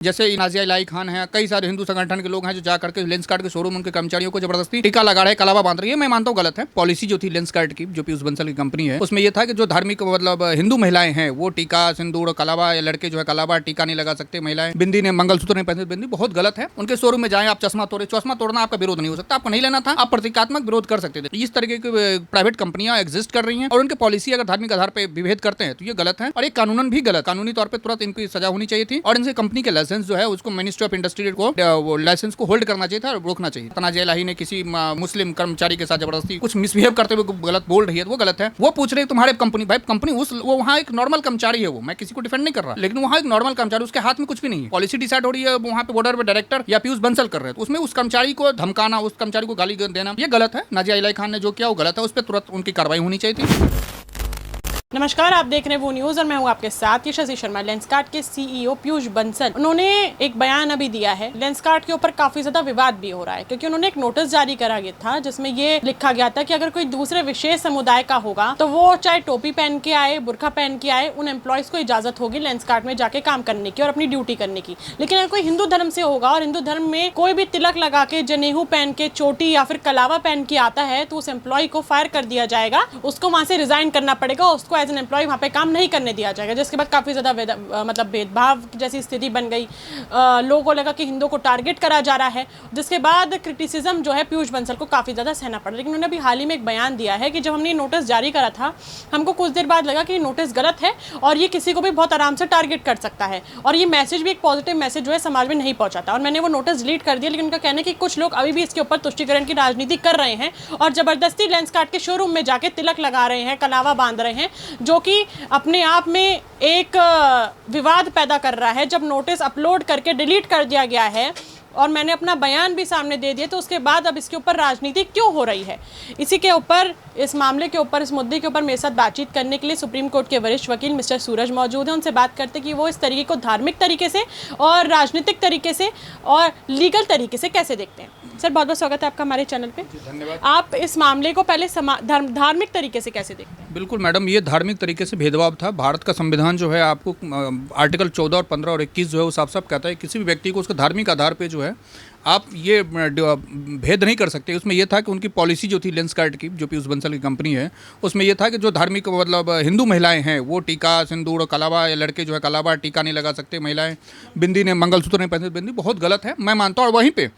जैसे नाजिया इलाही खान है, कई सारे हिंदू संगठन के लोग हैं जो जा करके लेंसकार्ट के शोरूम उनके कर्मचारियों को जबरदस्ती टीका लगा रहे हैं, कलावा बांध रही है। मैं मानता हूँ गलत है। पॉलिसी जो थी लेंसकार्ट की, जो पीयूष बंसल की कंपनी है, उसमें यह था कि जो धार्मिक मतलब हिंदू महिलाएं हैं वो टीका सिंदूर कलावा, या लड़के जो है कलावा टीका नहीं लगा सकते, महिलाएं बिंदी ने मंगलसूत्र नहीं पहनते, बिंदी बहुत गलत है। उनके शोरूम में जाए आप चश्मा तोड़ना आपका विरोध नहीं हो सकता, आपको नहीं लेना था, आप प्रतीकात्मक विरोध कर सकते थे। इस तरीके की प्राइवेट कंपनियां एग्जिस्ट कर रही हैं और उनके पॉलिसी अगर धार्मिक आधार पर विभेद करते हैं तो ये गलत है और एक कानूनन भी गलत, कानूनी तौर पर तुरंत इनकी सजा होनी चाहिए थी और इनसे कंपनी के लाइसेंस जो है उसको मिनिस्ट्री ऑफ इंडस्ट्री को वो लाइसेंस को होल्ड करना चाहिए था और रोकना चाहिए। नाजिया इलाही ने किसी मुस्लिम कर्मचारी के साथ जबरदस्ती कुछ मिसबिहेव करते हुए गलत बोल रही है तो वो गलत है। वो पूछ रहे तुम्हारे कंपनी, भाई कंपनी उस वो वहाँ एक नॉर्मल कर्मचारी है, वो मैं किसी को डिफेंड नहीं कर रहा, लेकिन वहाँ एक नॉर्मल कर्मचारी, उसके हाथ में कुछ भी नहीं है। पॉलिसी डिसाइड हो रही है, वहाँ पे बॉर्डर पे डायरेक्टर या पीयूष बंसल कर रहे हैं, तो उसमें उस कर्मचारी को धमकाना, उस कर्मचारी को गाली देना ये गलत है। नाजिया इलाही खान ने जो किया वो गलत है, उस पर तुरंत उनकी कार्रवाई होनी चाहिए थी। नमस्कार, आप देख रहे हैं वो न्यूज़ और मैं हूं आपके साथ यशस्वी शर्मा। लेंसकार्ट के सीईओ पीयूष बंसल, उन्होंने एक बयान अभी दिया है। लेंसकार्ट के ऊपर काफी ज्यादा विवाद भी हो रहा है क्योंकि उन्होंने एक नोटिस जारी करा गया था जिसमें ये लिखा गया था कि अगर कोई दूसरे विशेष समुदाय का होगा तो वो चाहे टोपी पहन के आए, बुर्का पहन के आए, उन एम्प्लॉयज को इजाजत होगी लेंसकार्ट में जाके काम करने की और अपनी ड्यूटी करने की। लेकिन अगर कोई हिंदू धर्म से होगा और हिंदू धर्म में कोई भी तिलक लगा के, जनेऊ पहन के, चोटी या फिर कलावा पहन के आता है तो उस एम्प्लॉय को फायर कर दिया जाएगा, उसको वहां से रिजाइन करना पड़ेगा, उसको एज एन एम्प्लॉय वहां पे काम नहीं करने दिया जाएगा। जिसके बाद काफ़ी ज़्यादा मतलब भेदभाव जैसी स्थिति बन गई। लोगों को लगा कि हिंदुओं को टारगेट करा जा रहा है, जिसके बाद क्रिटिसिज्म जो है पीयूष बंसल को काफ़ी ज़्यादा सहना पड़ा। लेकिन उन्होंने अभी हाल ही में एक बयान दिया है कि जब हमने नोटिस जारी करा था हमको कुछ देर बाद लगा कि नोटिस गलत है और ये किसी को भी बहुत आराम से टारगेट कर सकता है और ये मैसेज भी एक पॉजिटिव मैसेज जो है समाज में नहीं पहुंचाता और मैंने वो नोटिस डिलीट कर दिया। लेकिन उनका कहना है कि कुछ लोग अभी भी इसके ऊपर तुष्टिकरण की राजनीति कर रहे हैं और जबरदस्ती लेंसकार्ट के शोरूम में जाके तिलक लगा रहे हैं, कलावा बांध रहे हैं, जो कि अपने आप में एक विवाद पैदा कर रहा है। जब नोटिस अपलोड करके डिलीट कर दिया गया है और मैंने अपना बयान भी सामने दे दिया तो उसके बाद अब इसके ऊपर राजनीति क्यों हो रही है, इसी के ऊपर, इस मामले के ऊपर, इस मुद्दे के ऊपर मेरे साथ बातचीत करने के लिए सुप्रीम कोर्ट के वरिष्ठ वकील मिस्टर सूरज मौजूद हैं। उनसे बात करते कि वो इस तरीके को धार्मिक तरीके से और राजनीतिक तरीके से और लीगल तरीके से कैसे देखते हैं। सर, बहुत बहुत स्वागत है आपका हमारे चैनल पे। धन्यवाद। आप इस मामले को पहले धार्मिक तरीके से कैसे देखते हैं? बिल्कुल मैडम, ये धार्मिक तरीके से भेदभाव था। भारत का संविधान जो है आपको आर्टिकल 14 और 15 और 21 जो है वो साफ साफ कहता है किसी भी व्यक्ति को उसके धार्मिक आधार पे जो है आप ये भेद नहीं कर सकते। उसमें यह था कि उनकी पॉलिसी जो थी लेंसकार्ट की, जो पीयूष बंसल की कंपनी है, उसमें यह था कि जो धार्मिक मतलब हिंदू महिलाएं हैं वो टीका सिंदूर कलावा, या लड़के जो है कलावा टीका नहीं लगा सकते, महिलाएं बिंदी ने मंगलसूत्र नहीं पहनते, बिंदी बहुत गलत है, मैं मानता हूँ। और वहीं पे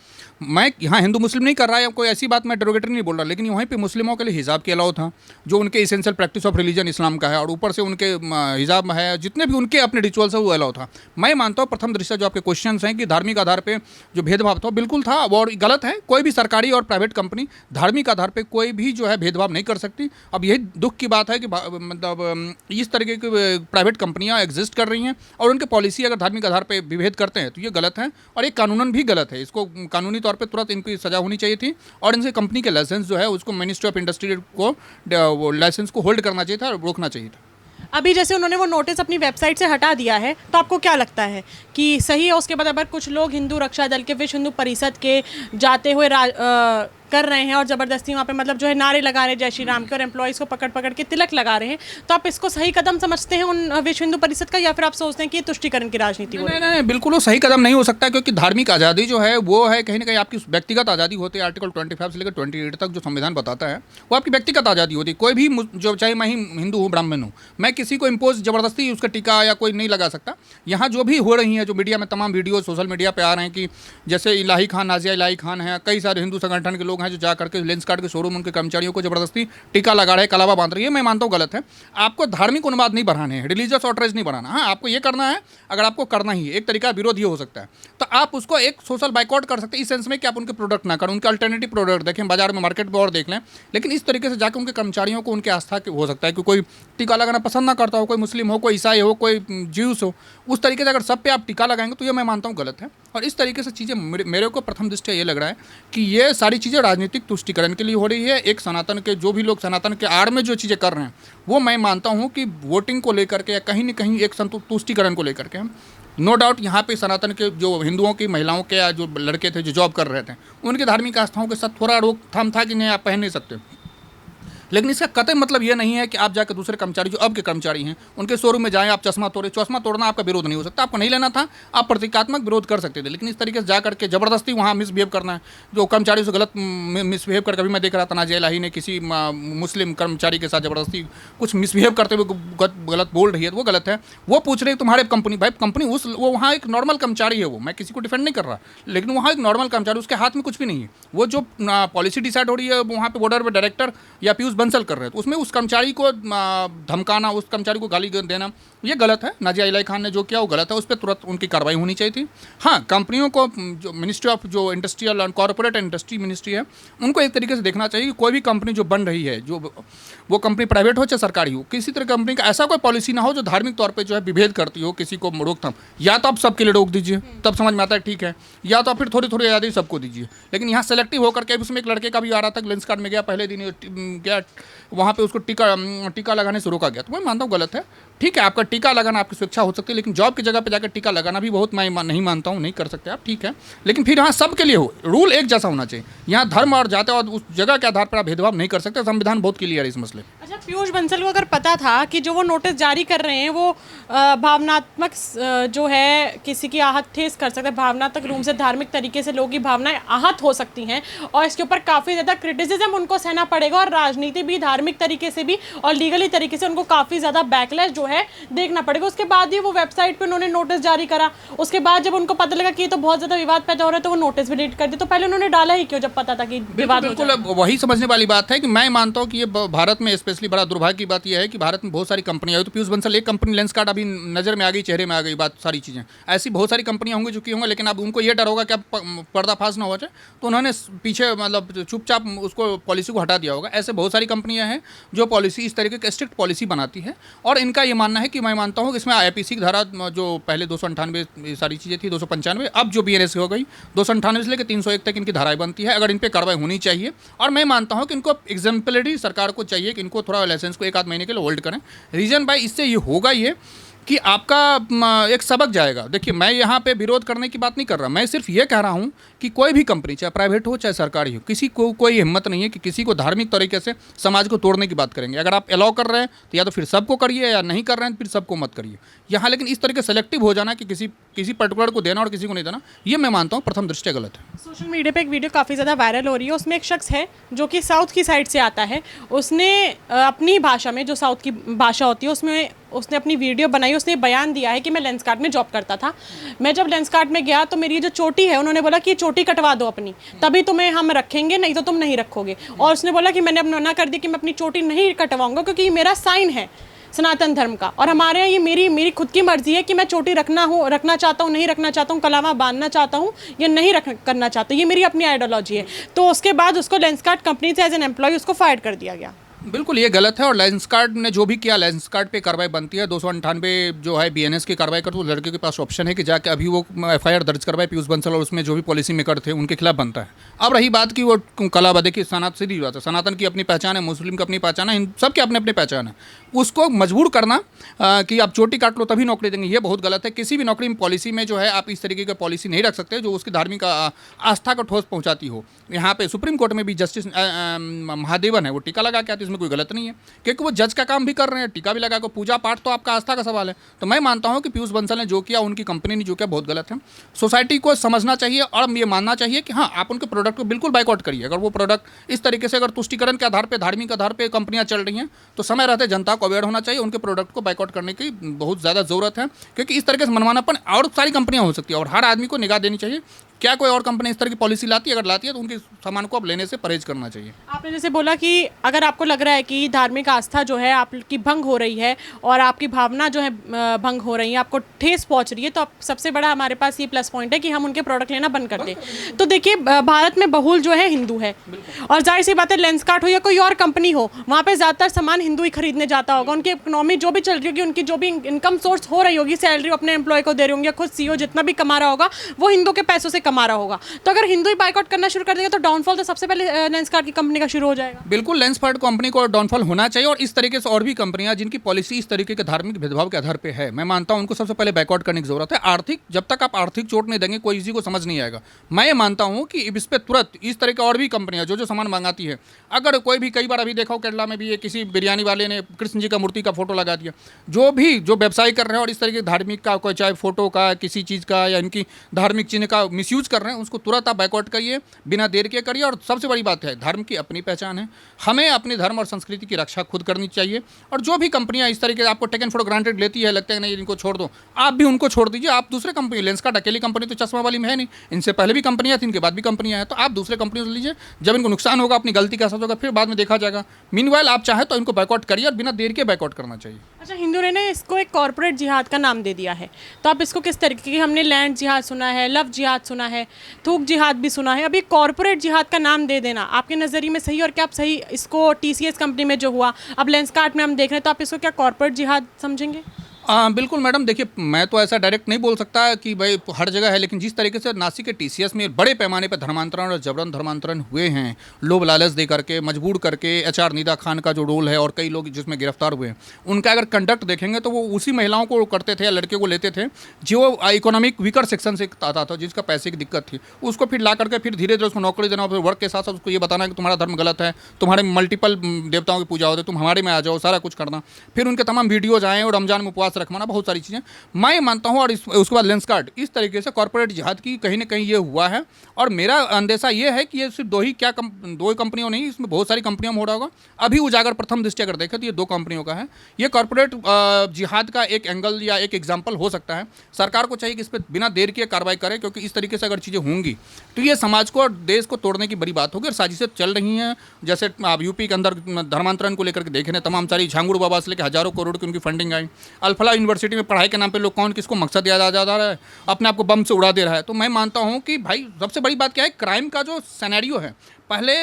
मैं यहाँ हिंदू मुस्लिम नहीं कर रहा है, कोई ऐसी बात मैं डेरोगेटरी नहीं बोल रहा, लेकिन वहीं पे मुस्लिमों के लिए हिजाब के अलाउ था जो उनके इसेंशियल प्रैक्टिस ऑफ रिलीजन इस्लाम का है और ऊपर से उनके हिजाब है, जितने भी उनके अपने रिचुअल्स है वो अलाउ था। मैं मानता हूँ प्रथम दृष्टया जो आपके क्वेश्चन हैं कि धार्मिक आधार पर जो भेदभाव था बिल्कुल था और गलत है। कोई भी सरकारी और प्राइवेट कंपनी धार्मिक आधार पे कोई भी जो है भेदभाव नहीं कर सकती। अब यही दुख की बात है कि मतलब इस तरीके की प्राइवेट कंपनियां एग्जिस्ट कर रही हैं और उनके पॉलिसी अगर धार्मिक आधार पे विभेद करते हैं तो ये गलत है और एक कानूनन भी गलत है। इसको कानूनी तौर पे तुरंत इनकी सजा होनी चाहिए थी और इनसे कंपनी के लाइसेंस जो है उसको मिनिस्ट्री ऑफ इंडस्ट्री को वो लाइसेंस को होल्ड करना चाहिए था और रोकना चाहिए था। अभी जैसे उन्होंने वो नोटिस अपनी वेबसाइट से हटा दिया है तो आपको क्या लगता है कि सही है? उसके बाद अगर कुछ लोग हिंदू रक्षा दल के, विश्व हिंदू परिषद के जाते हुए कर रहे हैं और ज़बरदस्ती वहाँ पे मतलब जो है नारे लगा रहे हैं जय श्री राम के और एम्प्लॉयज़ को पकड़ पकड़ के तिलक लगा रहे हैं, तो आप इसको सही कदम समझते हैं उन विश्व हिंदू परिषद का या फिर आप सोचते हैं कि ये तुष्टिकरण की राजनीति हो रही है? नहीं, बिल्कुल वो सही कदम नहीं हो सकता क्योंकि धार्मिक आज़ादी जो है वो है कहीं ना कहीं आपकी व्यक्तिगत आज़ादी होती है। आर्टिकल 25 से लेकर 28 तक जो संविधान बताता है वो आपकी व्यक्तिगत आज़ादी होती है। कोई भी जो, चाहे मैं ही हिंदू हूँ, ब्राह्मण हूँ, मैं किसी को इम्पोज जबरदस्ती उसका टीका या कोई नहीं लगा सकता। यहाँ जो भी हो रही है, जो मीडिया में तमाम वीडियो सोशल मीडिया पे आ रहे हैं कि जैसे इलाही खान, नाजिया इलाही खान है, कई सारे हिंदू संगठन के लोग हैं जो जा करके लेंसकार्ट के शोरूम उनके कर्मचारियों को जबरदस्ती टीका लगा रहे हैं, कलावा बांध रही है, मैं मानता हूँ गलत है। आपको धार्मिक उन्माद नहीं बढ़ाने हैं, रिलीजियस आउटरेज नहीं बढ़ाना। हाँ, आपको ये करना है, अगर आपको करना ही एक तरीका विरोध ये हो सकता है तो आप उसको एक सोशल बाइकआउट कर सकते हैं, इस सेंस में कि आप उनके प्रोडक्ट ना करें, उनके अल्टरनेटिव प्रोडक्ट देखें, बाजार में मार्केट में और देख लें। लेकिन इस तरीके से जाकर उनके कर्मचारियों को उनके आस्था हो सकता है कि कोई टीका लगाना पसंद ना करता हो, कोई मुस्लिम हो, कोई ईसाई हो, कोई ज्यूस हो, उस तरीके से अगर सब पे आप टीका लगाएंगे तो ये मैं मानता हूँ गलत है। और इस तरीके से चीज़ें मेरे को प्रथम दृष्टया ये लग रहा है कि ये सारी चीज़ें राजनीतिक तुष्टिकरण के लिए हो रही है। एक सनातन के जो भी लोग सनातन के आड़ में जो चीज़ें कर रहे हैं वो मैं मानता हूँ कि वोटिंग को लेकर के या कहीं न कहीं एक तुष्टिकरण को लेकर के हम नो डाउट यहाँ पे सनातन के जो हिंदुओं की महिलाओं के या जो लड़के थे जो जॉब कर रहे थे उनकी धार्मिक आस्थाओं के साथ थोड़ा रोकथाम था कि नहीं आप पहन नहीं सकते, लेकिन इसका कतई मतलब ये नहीं है कि आप जाकर दूसरे कर्मचारी जो अब के कर्मचारी हैं उनके शोरूम में जाएं, आप चश्मा तोड़ना आपका विरोध नहीं हो सकता, आपको नहीं लेना था, आप प्रतीकात्मक विरोध कर सकते थे। लेकिन इस तरीके से जा करके ज़बरदस्ती वहाँ मिसबिहेव करना है, जो कर्मचारी से गलत मिसबिहेव कर, कभी मैं देख रहा था नाजिया इलाही ने किसी मुस्लिम कर्मचारी के साथ ज़बरदस्ती कुछ मिसबिहेव करते हुए गलत बोल रही है, तो वो गलत है। वो पूछ रहे तुम्हारे कंपनी, भाई कंपनी वो वहाँ एक नॉर्मल कर्मचारी है, वो मैं किसी को डिफेंड नहीं कर रहा, लेकिन वहाँ एक नॉर्मल कर्मचारी, उसके हाथ में कुछ भी नहीं है। वो जो पॉलिसी डिसाइड हो रही है वहाँ पे बॉर्डर पे डायरेक्टर या पीयूष बंसल कर रहे हैं, तो उसमें उस कर्मचारी को धमकाना, उस कर्मचारी को गाली देना, ये गलत है। नाजिया इलाही खान ने जो किया वो गलत है, उस पर तुरंत उनकी कार्रवाई होनी चाहिए थी। हाँ, कंपनियों को जो मिनिस्ट्री ऑफ जो industrial and corporate industry ministry है, उनको एक तरीके से देखना चाहिए कि कोई भी कंपनी जो बन रही है, जो वो कंपनी प्राइवेट हो चाहे सरकारी हो, किसी तरह कंपनी का ऐसा कोई पॉलिसी ना हो जो धार्मिक तौर पर जो है विभेद करती हो, किसी को रोकथाम। या तो आप सबके लिए रोक दीजिए, तब समझ में आता है ठीक है, या तो फिर थोड़ी थोड़ी आज़ादी सबको दीजिए। लेकिन यहाँ सेलेक्टिव होकर के, उसमें एक लड़के का भी आ रहा था, लेंसकार्ट में गया, पहले दिन गया वहाँ पे उसको टीका लगाने से रोका गया, तो मैं मानता हूँ गलत है। ठीक है, आपका टीका लगाना आपकी स्वेच्छा हो सकती है, लेकिन जॉब की जगह पे जाकर टीका लगाना भी बहुत मैं नहीं मानता हूँ, नहीं कर सकते आप, ठीक है। लेकिन फिर हाँ, सबके लिए हो, रूल एक जैसा होना चाहिए। यहाँ धर्म और जाति और उस जगह के आधार पर आप भेदभाव नहीं कर सकते, संविधान बहुत क्लियर है इस मसले। अच्छा, पीयूष बंसल को अगर पता था कि जो वो नोटिस जारी कर रहे हैं वो भावनात्मक जो है किसी की आहत ठेस कर सकते हैं, भावनात्मक रूप से धार्मिक तरीके से लोगों की भावनाएं आहत हो सकती हैं, और इसके ऊपर काफ़ी ज़्यादा क्रिटिसिज्म उनको सहना पड़ेगा, और राजनीति भी, धार्मिक तरीके से भी और लीगली तरीके से उनको काफ़ी ज़्यादा बैकलैश जो है देखना पड़ेगा। उसके बाद ही वो वेबसाइट पे उन्होंने नोटिस जारी करा, उसके बाद जब उनको पता लगा कि ये तो बहुत ज़्यादा विवाद पैदा हो रहा है तो वो नोटिस भी डिलीट कर दिया। तो पहले उन्होंने डाला ही क्यों जब पता था कि विवाद हो जाएगा? बिल्कुल वही समझने वाली बात है कि मैं मानता हूँ कि ये भारत में स्पेशली बड़ा दुर्भाग्य की बात यह है कि भारत में बहुत सारी कंपनियां आई, तो पीयूष बंसल एक कंपनी लेंसकार्ट अभी नज़र में आ गई, चेहरे में आ गई बात, सारी चीज़ें ऐसी बहुत सारी कंपनियां होंगी चुकी होंगी, लेकिन अब उनको ये डर होगा कि अब पर्दाफाश ना हो जाए, तो उन्होंने पीछे मतलब चुपचाप उसको पॉलिसी को हटा दिया होगा। ऐसे बहुत सारी कंपनियां हैं जो पॉलिसी इस तरीके की स्ट्रिक्ट पॉलिसी बनाती है, और इनका ये मानना है कि मैं मानता हूँ कि इसमें IPC की धारा जो पहले 298 सारी चीज़ें थी, 295, अब जो BNS हो गई 298 से लेकर 301 तक इनकी धाराएं बनती है। अगर इन पर कार्रवाई होनी चाहिए, और मैं मानता हूँ कि इनको एग्जाम्पलरी सरकार को चाहिए कि इनको थोड़ा लाइसेंस को 1 आध महीने के लिए होल्ड करें। रीजन भाई इससे ये होगा ये कि आपका एक सबक जाएगा। देखिए, मैं यहाँ पे विरोध करने की बात नहीं कर रहा, मैं सिर्फ ये कह रहा हूँ कि कोई भी कंपनी, चाहे प्राइवेट हो चाहे सरकारी हो, किसी को कोई हिम्मत नहीं है कि किसी को धार्मिक तरीके से समाज को तोड़ने की बात करेंगे। अगर आप अलाउ कर रहे हैं तो या तो फिर सबको करिए, या नहीं कर रहे हैं तो फिर सबको मत करिए। यहाँ लेकिन इस तरीके सेलेक्टिव हो जाना कि किसी पर्टिकुलर को देना और किसी को नहीं देना, ये मैं मानता हूँ प्रथम दृष्टया गलत है। सोशल मीडिया पे एक वीडियो काफ़ी ज़्यादा वायरल हो रही है, उसमें एक शख्स है जो कि साउथ की साइड से आता है, उसने अपनी भाषा में, जो साउथ की भाषा होती है उसमें उसने अपनी वीडियो बनाई, उसने बयान दिया है कि मैं लेंसकार्ट में जॉब करता था, मैं जब लेंसकार्ट में गया तो मेरी जो चोटी है, उन्होंने बोला कि ये चोटी कटवा दो अपनी, तभी तुम्हें हम रखेंगे, नहीं तो तुम नहीं रखोगे। और उसने बोला कि मैंने अब मना कर दी कि मैं अपनी चोटी नहीं कटवाऊंगा, क्योंकि ये मेरा साइन है सनातन धर्म का, और हमारे यहाँ ये मेरी खुद की मर्जी है कि मैं चोटी रखना चाहता हूँ, नहीं रखना चाहता हूँ, कलामा बांधना चाहता हूँ या नहीं करना चाहता हूँ, ये मेरी अपनी आइडियोलॉजी है। तो उसके बाद उसको लेंसकार्ट कंपनी से एज एन एम्प्लॉय उसको फायर कर दिया गया। बिल्कुल ये गलत है, और लेंसकार्ट ने जो भी किया, लेंसकार्ट पे कार्रवाई बनती है। 298 जो है BNS की कार्रवाई कर, तो लड़के के पास ऑप्शन है कि जाके अभी वो FIR दर्ज करवाए पीयूष बंसल, और उसमें जो भी पॉलिसी मेकर थे उनके खिलाफ बनता है। अब रही बात की वो कला बदे की, सीधी बात है, सनातन की अपनी पहचान है, मुस्लिम की अपनी पहचान है, इन सब की अपनी अपनी पहचान है। उसको मजबूर करना कि आप चोटी काट लो तभी नौकरी देंगे, ये बहुत गलत है। किसी भी नौकरी में पॉलिसी में जो है आप इस तरीके की पॉलिसी नहीं रख सकते जो उसकी धार्मिक आस्था को ठोस पहुँचाती हो। यहाँ पे सुप्रीम कोर्ट में भी जस्टिस महादेवन है, वो टीका लगा के आते, इसमें कोई गलत नहीं है, क्योंकि वो जज का काम भी कर रहे हैं, टीका भी लगा कर। पूजा पाठ तो आपका आस्था का सवाल है। तो मैं मानता हूं कि पीयूष बंसल ने जो किया, उनकी कंपनी ने जो किया, बहुत गलत है। सोसाइटी को समझना चाहिए और ये मानना चाहिए कि हाँ, आप उनके प्रोडक्ट को बिल्कुल बाइकआउट करिए। अगर वो प्रोडक्ट इस तरीके से अगर तुष्टिकरण के आधार पर, धार्मिक आधार पर कंपनियां चल रही हैं, तो समय रहते जनता को अवेयर होना चाहिए, उनके प्रोडक्ट को बाइकआउट करने की बहुत ज़्यादा ज़रूरत है। क्योंकि इस तरीके से मनमानापन और सारी कंपनियां हो सकती है, और हर आदमी को निगाह देनी चाहिए। क्या कोई और कंपनी इस तरह की पॉलिसी लाती है? अगर लाती है तो उनके सामान को अब लेने से परहेज करना चाहिए। आपने जैसे बोला कि अगर आपको लग रहा है कि धार्मिक आस्था जो है आपकी भंग हो रही है और आपकी भावना जो है भंग हो रही है, आपको ठेस पहुंच रही है, तो आप सबसे बड़ा हमारे पास ये प्लस पॉइंट है कि हम उनके प्रोडक्ट लेना बंद कर दें। तो देखिए, भारत में बहुल जो है हिंदू है, और जाहिर सी बात है लेंसकार्ट हो या कोई और कंपनी हो, वहाँ पर ज़्यादातर सामान हिंदू ही खरीदने जाता होगा। उनकी इकोनॉमी जो भी चल रही होगी, उनकी जो भी इनकम सोर्स हो रही होगी, सैलरी अपने एम्प्लॉय को दे रही होंगे, खुद CEO जितना भी कमा रहा होगा वो हिंदू के पैसों से कमा रहा होगा। तो अगर हिंदू ही बाइकआउट करना शुरू कर देगा तो डाउनफॉल तो सबसे पहले लेंसकार्ट की कंपनी का शुरू हो जाएगा। बिल्कुल, लेंसकार्ट कंपनी को डाउनफॉल होना चाहिए, और इस तरीके से और भी कंपनियां जिनकी पॉलिसी इस तरीके के धार्मिक भेदभाव के आधार पे है, मैं मानता हूं उनको सबसे पहले बैकआउट करने की जरूरत है। आर्थिक, जब तक आप आर्थिक चोट नहीं देंगे कोई किसी को समझ नहीं आएगा। मैं ये मानता हूं कि इस पर तुरंत इस तरह की और भी कंपनियां जो सामान मंगाती है, अगर कोई भी, कई बार अभी देखा हो केरला में भी ये किसी बिरयानी वाले ने कृष्ण जी का मूर्ति का फोटो लगा दिया, जो व्यवसाय कर रहे हैं और इस तरीके के धार्मिक का, कोई चाहे फोटो का, किसी चीज़ का या इनकी धार्मिक चिन्ह का मिसयूज कर रहे हैं, उसको तुरंत आप बैकआउट करिए, बिना देर के करिए। और सबसे बड़ी बात है, धर्म की अपनी पहचान है, हमें अपने धर्म और संस्कृति की रक्षा खुद करनी चाहिए। और जो भी कंपनियां इस तरीके से आपको टेकन फॉर ग्रांटेड लेती है, लगता है नहीं इनको छोड़ दो, आप भी उनको छोड़ दीजिए। आप दूसरे कंपनी, लेंसकार्ट अकेली कंपनी तो चश्मा वाली में है नहीं, इनसे पहले भी कंपनियां थी, इनके बाद भी कंपनियां हैं, तो आप दूसरे कंपनी से लीजिए। जब इनको नुकसान होगा, अपनी गलती का एहसास होगा, फिर बाद में देखा जाएगा। मीनवाइल आप चाहे तो इनको बैकआउट करिए और बिना देर के बैकआउट करना चाहिए। अच्छा, हिंदू ने इसको एक कॉर्पोरेट जिहाद का नाम दे दिया है, तो आप इसको किस तरीके की, हमने लैंड जिहाद सुना है, लव जिहाद सुना है, थूक जिहाद भी सुना है, अभी कॉर्पोरेट जिहाद का नाम दे देना आपके नज़रिए में सही, और क्या आप सही इसको टीसीएस कंपनी में जो हुआ, अब लेंसकार्ट में हम देख रहे हैं, तो आप इसको क्या कॉर्पोरेट जिहाद समझेंगे? बिल्कुल मैडम, देखिए मैं तो ऐसा डायरेक्ट नहीं बोल सकता कि भाई हर जगह है, लेकिन जिस तरीके से नासिक के टीसीएस में बड़े पैमाने पर धर्मांतरण और जबरन धर्मांतरण हुए हैं, लोभ लालच दे करके, मजबूर करके, एचआर निदा खान का जो रोल है और कई लोग जिसमें गिरफ्तार हुए हैं, उनका अगर कंडक्ट देखेंगे तो वो उसी महिलाओं को करते थे या लड़के को लेते थे जो इकोनॉमिक वीकर सेक्शन से आता था, जिसका पैसे की दिक्कत थी, उसको फिर ला करके फिर धीरे धीरे उसको नौकरी देना, फिर वर्क के साथ साथ उसको ये बताना कि तुम्हारा धर्म गलत है, तुम्हारे मल्टीपल देवताओं की पूजा होती है, तुम हमारे में आ जाओ, सारा कुछ करना, फिर उनके तमाम वीडियोज आए और रमजान में उपवास रखवाना, बहुत सारी मैं मानता हूं। और उसके बाद लेंसकार्ट, इस तरीके से कॉर्पोरेट जिहाद की कहीं ना कहीं ये हुआ है, और मेरा अंदेशा ये है कि ये सिर्फ दो कंपनियों नहीं, इसमें बहुत सारी कंपनियों में हो रहा होगा। अभी उजागर प्रथम दृष्टि अगर देखें तो ये 2 कंपनियों का है। ये कॉर्पोरेट जिहाद का एक एंगल या एक एग्जाम्पल हो सकता है। सरकार को चाहिए कि इस पर बिना देर के कार्रवाई करे, क्योंकि इस तरीके से अगर चीज़ें होंगी तो ये समाज को और देश को तोड़ने की बड़ी बात होगी, और साजिशें चल रही हैं। जैसे आप यूपी के अंदर धर्मांतरण को लेकर के देख रहे हैं, तमाम सारी झांगुड़ बाबा से लेकर हजारों करोड़ की उनकी फंडिंग आई। अल्फला यूनिवर्सिटी में पढ़ाई के नाम पे लोग कौन किसको मकसद याद आ जा रहा है, अपने आप को बम से उड़ा दे रहा है। तो मैं मानता हूं कि भाई सबसे बड़ी बात क्या है, क्राइम का जो सिनेरियो है, पहले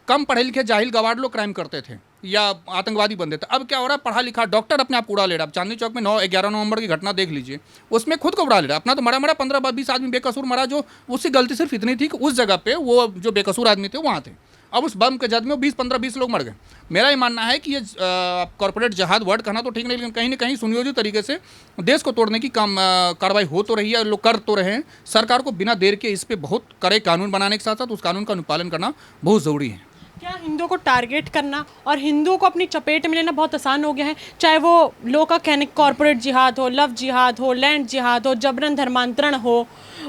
कम पढ़े लिखे जाहिल गवार लोग क्राइम करते थे या आतंकवादी बनते थे। अब क्या हो रहा है, पढ़ा लिखा डॉक्टर अपने आप उड़ा ले रहा है। अब चांदनी चौक में 11 नवंबर की घटना देख लीजिए, उसमें खुद को उड़ा ले रहा है। अपना तो मरा 15-20 आदमी बेकसूर मरा, जो उसकी गलती सिर्फ इतनी थी कि उस जगह पे वो जो बेकसूर आदमी थे वहाँ थे। अब उस बम के जद में 20-15-20 लोग मर गए। मेरा ये मानना है कि ये कॉर्पोरेट जहाद वर्ड कहना तो ठीक नहीं, लेकिन कहीं ना कहीं सुनियोजित तरीके से देश को तोड़ने की कार्रवाई हो तो रही है, लोग कर तो रहे हैं। सरकार को बिना देर के इस पर बहुत कड़े कानून बनाने के साथ साथ उस कानून का अनुपालन करना बहुत ज़रूरी है। क्या हिंदुओं को टारगेट करना और हिंदुओं को अपनी चपेट में लेना बहुत आसान हो गया है? चाहे वो लोग का कहने कॉर्पोरेट जिहाद हो, लव जिहाद हो, लैंड जिहाद हो, जबरन धर्मांतरण हो,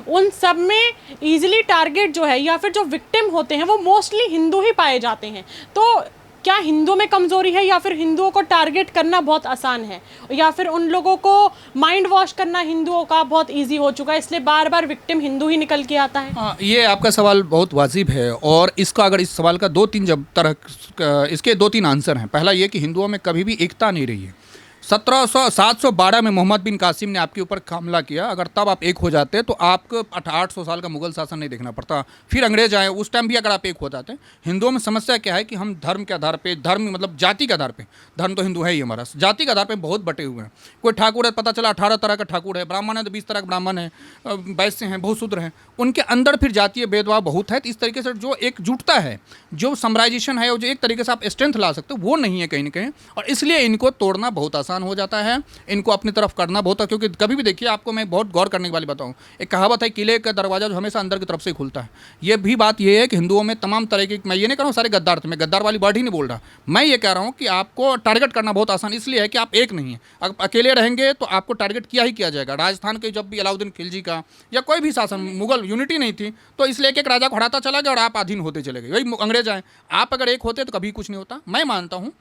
उन सब में इजीली टारगेट जो है या फिर जो विक्टिम होते हैं वो मोस्टली हिंदू ही पाए जाते हैं। तो क्या हिंदुओं में कमज़ोरी है, या फिर हिंदुओं को टारगेट करना बहुत आसान है, या फिर उन लोगों को माइंड वॉश करना हिंदुओं का बहुत इजी हो चुका है, इसलिए बार बार विक्टिम हिंदू ही निकल के आता है? हाँ, ये आपका सवाल बहुत वाजिब है, और इसका अगर इस सवाल का 2-3 तरह इसके 2-3 आंसर हैं। पहला ये कि हिंदुओं में कभी भी एकता नहीं रही है। 712 में मोहम्मद बिन कासिम ने आपके ऊपर हमला किया, अगर तब आप एक हो जाते तो आपको 800 साल का मुगल शासन नहीं देखना पड़ता, फिर अंग्रेज आए, उस टाइम भी अगर आप एक हो जाते। हिंदुओं में समस्या क्या है कि हम धर्म के आधार पे, धर्म मतलब जाति के आधार पे, धर्म तो हिंदू है ही हमारा, जाति के आधार पे बहुत बटे हुए हैं। कोई ठाकुर है, पता चला 18 तरह का ठाकुर है, ब्राह्मण है तो 20 तरह के ब्राह्मण है, वैश्य हैं, बहुत शूद्र हैं, उनके अंदर फिर जातीय भेदभाव बहुत है। तो इस तरीके से जो एकजुटता है, जो समराइजेशन है, जो एक तरीके से आप स्ट्रेंथ ला सकते हो, वो नहीं है कहीं ना कहीं, और इसलिए इनको तोड़ना बहुत आसान हो जाता है, इनको अपनी तरफ करना बहुत है। क्योंकि कभी भी देखिए, आपको मैं बहुत गौर करने की वाली बताऊं, एक कहावत है, किले का दरवाजा जो हमेशा अंदर की तरफ से खुलता है। ये भी बात ये है कि हिंदुओं में तमाम तरह की, मैं ये नहीं कह रहा हूँ सारे गद्दार थे, मैं गद्दार वाली वर्ड ही नहीं बोल रहा, मैं ये कह रहा हूँ कि आपको टारगेट करना बहुत आसान इसलिए है कि आप एक नहीं है। अगर अकेले रहेंगे तो आपको टारगेट किया ही किया जाएगा। राजस्थान के जब भी अलाउद्दीन खिलजी का या कोई भी शासन, मुगल यूनिटी नहीं थी, तो इसलिए एक राजा को हराता चला गया और आप अधीन होते चले गए। वही अंग्रेज आए, आप अगर एक होते तो कभी कुछ नहीं होता। मैं मानता हूँ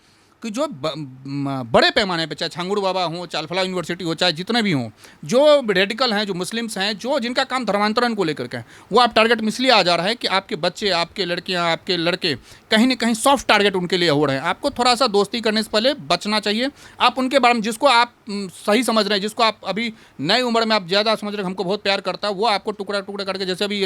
कि जो बड़े पैमाने पे, चाहे छांगुड़ बाबा हों, चाहे अल्फला यूनिवर्सिटी हो, चाहे जितने भी हों, जो रेडिकल हैं, जो मुस्लिम्स हैं, जो जिनका काम धर्मांतरण को लेकर के है, वो आप टारगेट में इसलिए आ जा रहा है कि आपके बच्चे, आपके लड़कियां, आपके लड़के कहीं ना कहीं सॉफ्ट टारगेट उनके लिए हो रहे हैं। आपको थोड़ा सा दोस्ती करने से पहले बचना चाहिए। आप उनके बारे में, जिसको आप सही समझ रहे हैं, जिसको आप अभी नई उम्र में आप ज़्यादा समझ रहे हैं, हमको बहुत प्यार करता है, वो आपको टुकड़ा टुकड़ा करके, जैसे अभी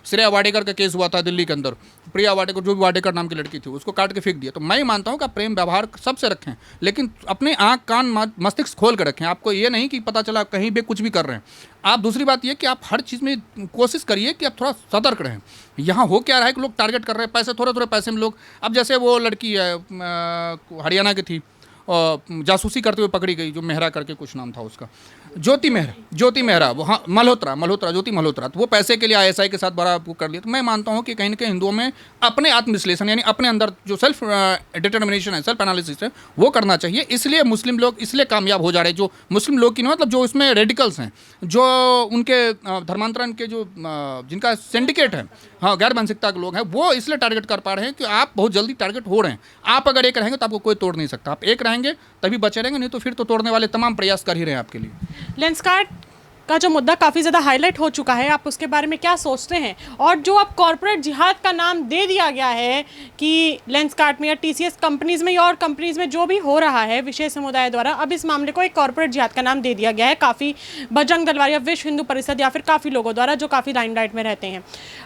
श्रेया वाडेकर का केस हुआ था दिल्ली के अंदर, प्रिया वाडेकर, जो भी वाडेकर नाम की लड़की थी, उसको काट के फेंक दिया। तो मैं मानता हूँ कि प्रेम व्यवहार व्यवहार सबसे रखें, लेकिन अपने आँख कान मस्तिष्क खोल कर रखें। आपको ये नहीं कि पता चला कहीं भी कुछ भी कर रहे हैं आप। दूसरी बात ये कि आप हर चीज़ में कोशिश करिए कि आप थोड़ा सतर्क रहें। यहाँ हो क्या रहा है कि लोग टारगेट कर रहे हैं पैसे, थोड़े थोड़े पैसे में लोग, अब जैसे वो लड़की है हरियाणा की थी, जासूसी करते हुए पकड़ी गई, जो मेहरा करके कुछ नाम था उसका, ज्योति मेहरा, वो हाँ मल्होत्रा, ज्योति मल्होत्रा। तो वो पैसे के लिए आईएसआई के साथ बड़ा वो कर लिया। तो मैं मानता हूँ कि कहीं ना कहीं हिंदुओं में अपने आत्मविश्लेषण यानी अपने अंदर जो सेल्फ डिटर्मिनेशन है, सेल्फ एनालिसिस है, वो करना चाहिए। इसलिए मुस्लिम लोग इसलिए कामयाब हो जा रहे हैं, जो मुस्लिम लोग की मतलब जो इसमें रेडिकल्स हैं, जो उनके धर्मांतरण के जो जिनका सिंडिकेट है, हाँ गैर मानसिकता के लोग हैं, वो इसलिए टारगेट कर पा रहे हैं कि आप बहुत जल्दी टारगेट हो रहे हैं। आप अगर एक रहेंगे तो आपको कोई तोड़ नहीं सकता, आप एक रहेंगे तभी बचे रहेंगे, नहीं तो फिर तो तोड़ने वाले तमाम प्रयास कर ही रहे हैं आपके लिए। लेंसकार्ट का जो मुद्दा काफ़ी ज़्यादा हाईलाइट हो चुका है, आप उसके बारे में क्या सोचते हैं? और जो अब कॉरपोरेट जिहाद का नाम दे दिया गया है कि लेंसकार्ट में या टीसीएस कंपनीज़ में या और कंपनीज़ में जो भी हो रहा है विशेष समुदाय द्वारा, अब इस मामले को एक कॉरपोरेट जिहाद का नाम दे दिया गया है काफ़ी बजरंग दल या विश्व हिंदू परिषद या फिर काफ़ी लोगों द्वारा जो काफ़ी लाइमलाइट में रहते हैं।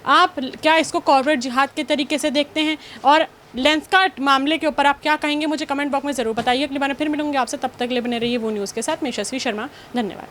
आप क्या इसको कॉरपोरेट जिहाद के तरीके से देखते हैं? और लेंसकार्ट मामले के ऊपर आप क्या कहेंगे, मुझे कमेंट बॉक्स में ज़रूर बताइए। अगली बार फिर मिलूंगी आपसे, तब तक ले बने रहिए वो न्यूज़ के साथ। मैं यशस्वी शर्मा, धन्यवाद।